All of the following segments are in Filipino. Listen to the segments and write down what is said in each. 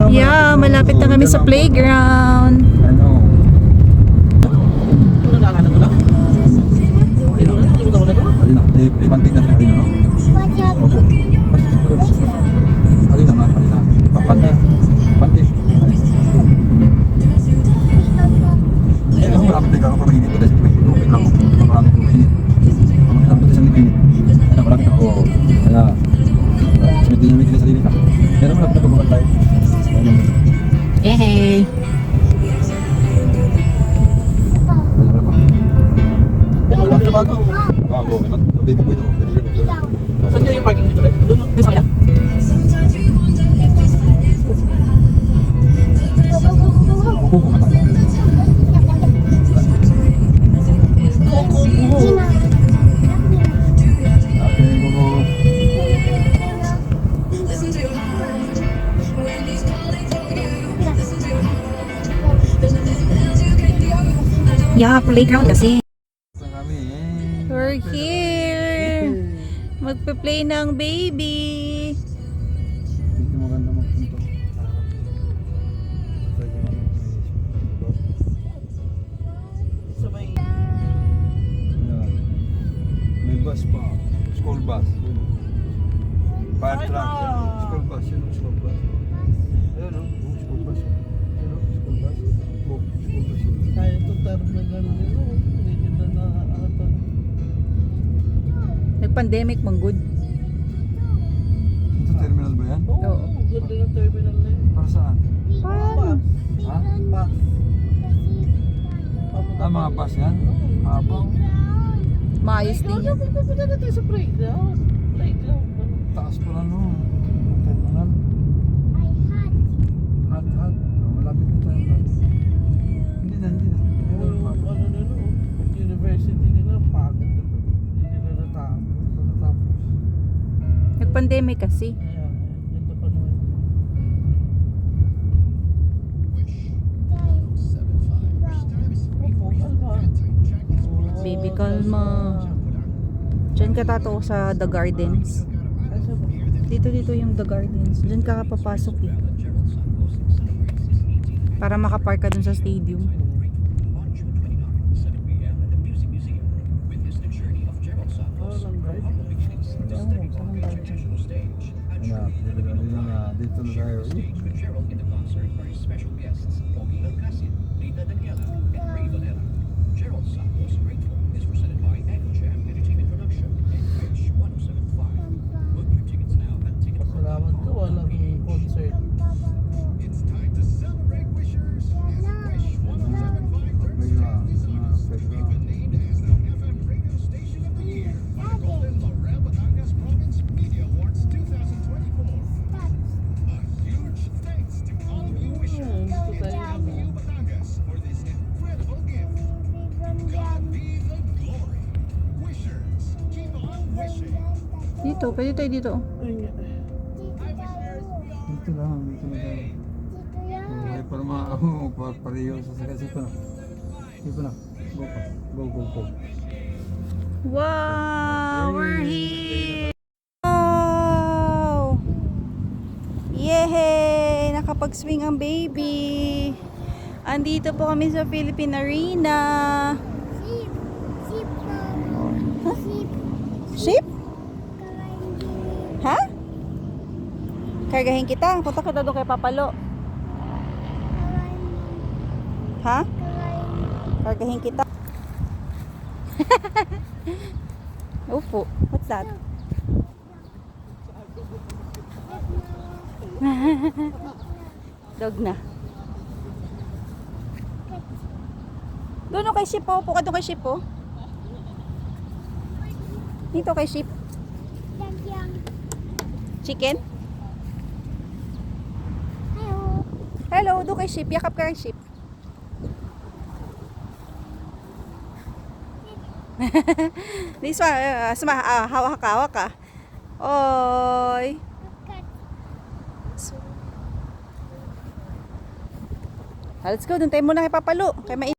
Yeah, malapit na kami sa playground. Ano? Alina, pantik na rin, no? Opo. Alina nga, alina. Pantik. Pantik. Eh, kasi marami tayo kakaroon mainit ko dahil tubig lang. Marami kong mainit. Marami lang ito isang mainit. Kaya marami na, oo. Kaya, sunod din namin sa sarili ka. Pero malapit na pagbagal tayo. Hey! Bago, baby boy daw. Saan yung parking dito? Doon, no? Sa kaya? Upo ko matang. Okay, go. Yeah, playground kasi. Saan kami We're here. Magpe-play ng baby. Dito maganda magpunto. Sabay. Ayan. May bus pa. School bus. Fire Ay, truck. ba? School bus. Yun ang school bus. Ayun o. School bus. Ayun o. School bus. Oh, school bus. Kaya ito terminal nila. Hindi na nakakatan. Nag-pandemic, manggod. Ito terminal ba yan? Oo, Oo. ganda ng terminal na yun. Para saan? Bus. Ha? Bus. Ah, mga bus yan? Habang. Maayos Ikaw din na, yan. pupunta na tayo sa playground. Playground. Taas pala no. Terminal. Hot. Oh, malapit na tayo. Hindi na. Ayun, Yung map. ano nila, university nila, pagod na to. Hindi nila natapos. Nag-pandemic kasi. Kaya, ganda pa naman. Opo, kalma. Baby, kalma. Diyan ka tato sa The Gardens. Ay, saan ba? Dito yung The Gardens. Diyan ka papasok eh. Para makapark ka dun sa stadium. Oh, lang guard. Dito na tayo. Pasalamat ko, walang concert. Gusto tayo naman. Dito, pwede tayo dito. Ay, nga. Dito lang, dito na tayo. Okay, para pareho sa sakit. Dito na. Dito na. Go pa. Go. Wow! We're here! Wow! Yay! Nakapag-swing ang baby! Andito po kami sa Philippine Arena. Sheep? Ha? Kargahin kita. Punta kita doon kay Papalo. Ha? Kargahin kita. Opo. What's that? Dog na. Doon kay Sheep po. Upo ka doon kay Sheep po. Dito kay Sheep. Chicken? Hello, doon kay Sheep. Yakap ka kay Sheep. This one, hawak ka. Oy. Let's go, doon tayo muna kay Papalo. Kay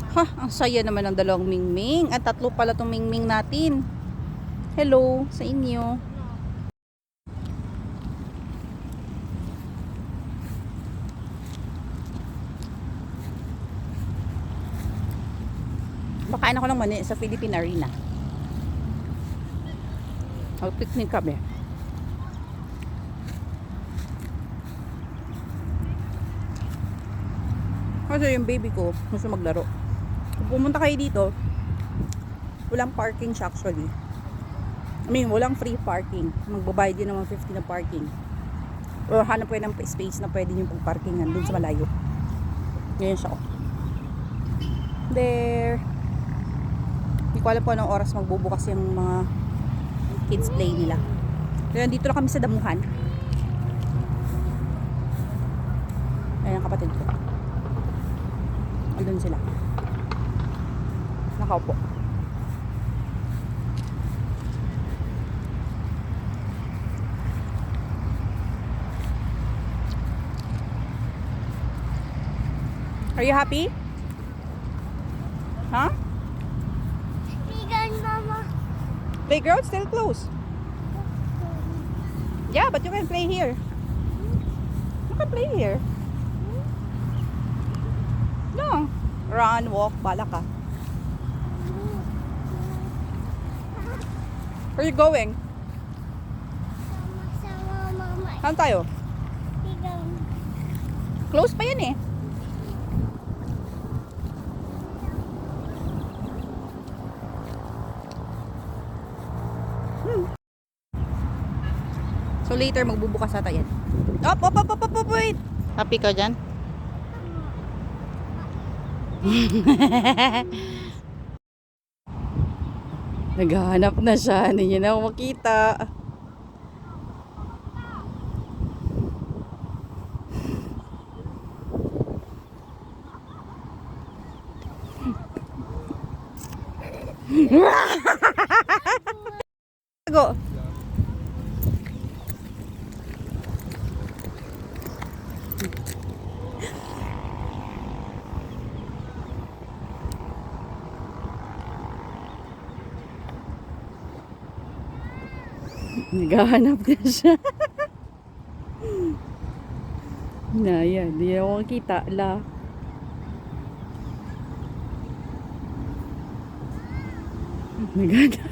ha, ang saya naman ng dalawang mingming. At tatlo pala tong mingming natin. Hello sa inyo. Kakain ako ng mani sa Philippine Arena. Mag-picnic kami. Kasi yung baby ko gusto maglaro. Kung pumunta kayo dito, walang parking siya actually. I mean, walang free parking. Magbabayad din ng 150 na parking. O hanap kayo ng space na pwede nyo pag-parkingan dun sa malayo. Ngayon siya. There. Hindi ko alam po anong oras magbubukas yung mga kids play nila. Kaya dito na kami sa damuhan. Ayan ang kapatid ko. Andun sila. Nakaupo. Are you happy? Huh? Vegan, Mama. Playground still closed. Yeah, but you can play here. You can play here. No. Run, walk, bala ka. Where are you going? Sama Mama. Saan tayo? Vegan. Close pa yan eh. So later magbubukas ata yan. Up, wait! Happy ka dyan? Naghahanap na siya. Hindi niya na ako makita. Go. Naghahanap na siya. Na yan, di ako makita la. Naghahanap.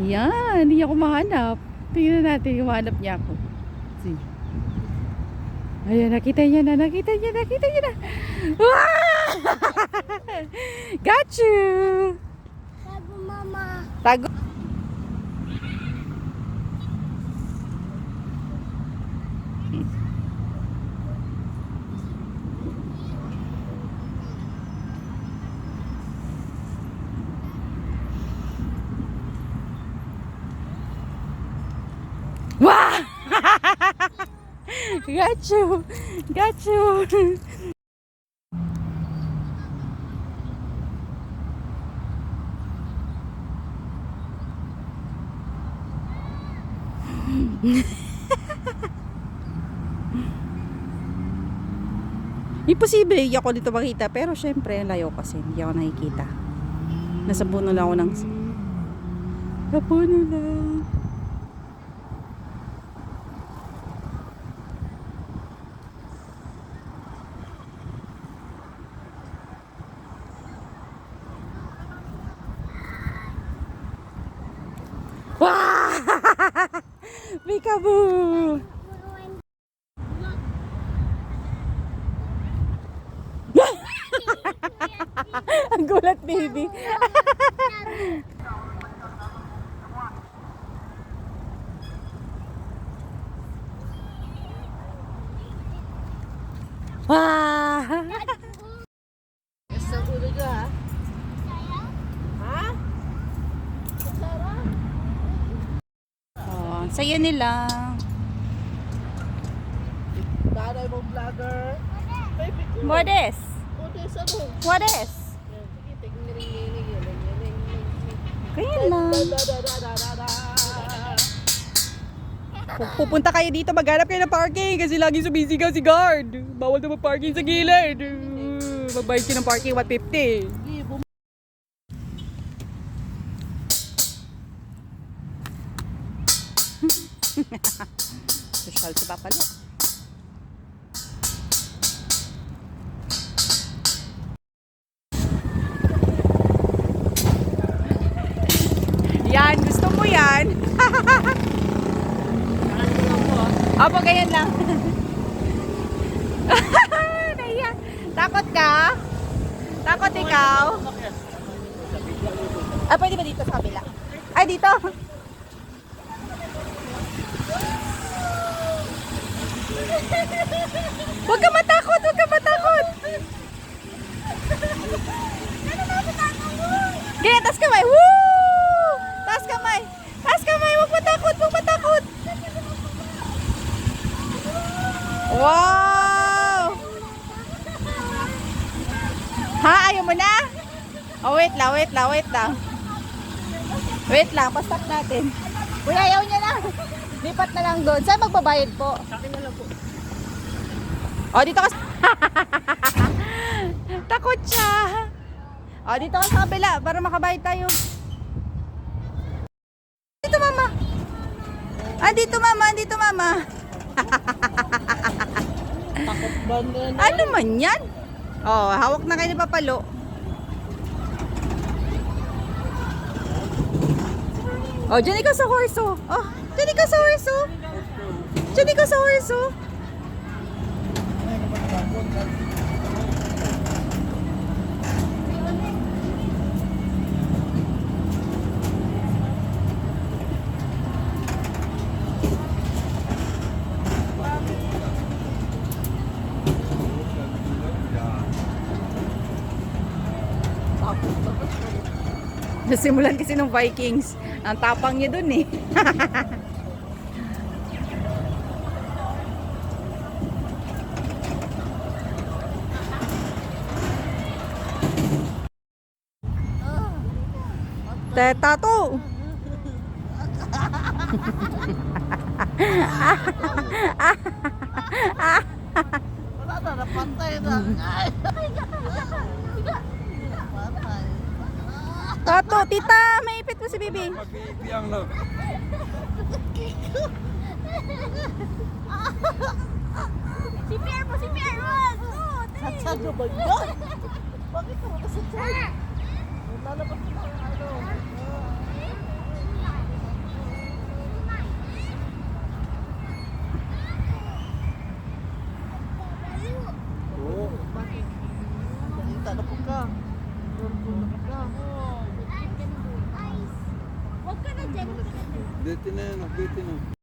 Yan, hindi ako mahanap. Tingnan natin kung mahanap niya ako. See. Ayan, nakita niya na. Wah! Got you! Tago, Mama. Tago. Wah! Got you! Imposible hindi ako dito makita, pero syempre layo kasi hindi ako nakikita. Nasa puno lang ako sa puno lang. Wah! Peekaboo! Ang gulat, baby. Wah! Sa ulo ka, ha? Ha? Oh, saya nila. Nanay mong vlogger. Baby ko. Modes. Modes ano? What is? Sige, tingning. Kaya lang. Kung pupunta kayo dito, maghanap kayo ng parking kasi lagi sumisigaw si guard. Bawal na mag-parking sa gilid. Magbayad kayo ng parking, 150. Social si Papa Lu. Yan, gusto mo yan. Opo, ganyan lang. Naiya. Takot ka? Takot ikaw? Ah, pwede ba dito sa kabila? Ay, dito. Huwag ka matakot, huwag ka matakot. Ganyan, taas kamay. Woo! Taas kamay. Taas kamay, huwag matakot, huwag matakot. Wow! Ha, ayaw mo na? Oh, wait lang, wait lang, wait lang. Wait lang, pa-stop natin. Uy, ayaw niya na. Lipat na lang doon. Saan magbabayad po? Sa akin na lang po. O, dito ka sa... Takot siya. O, dito ka sa kabila para makabayad tayo. Dito, mama. Dito, mama. Dito, mama. Takot ba na? Ano man yan? O, hawak na kayo ni Papalo. O, dyan ikaw sa horse, oh. Oh, dyan ikaw sa horse, oh. Dyan ikaw sa horse, oh. Nasimulan kasi ng Vikings. Ang tapang niya dun eh. Teta to. Wala na, napantay na. Ay! Patay. Tato, tita, may ipit mo si Bibi. Magbibiyang lang. Si Pierre po, si Pierre. 1, 2, 3. Saan na ba yan? Bakit ka sa chat? Lalabas ko ng ano. Oo. Nakita na po ka. Doon na ka. Huwag ka na dyan. Dito na yan, dito na.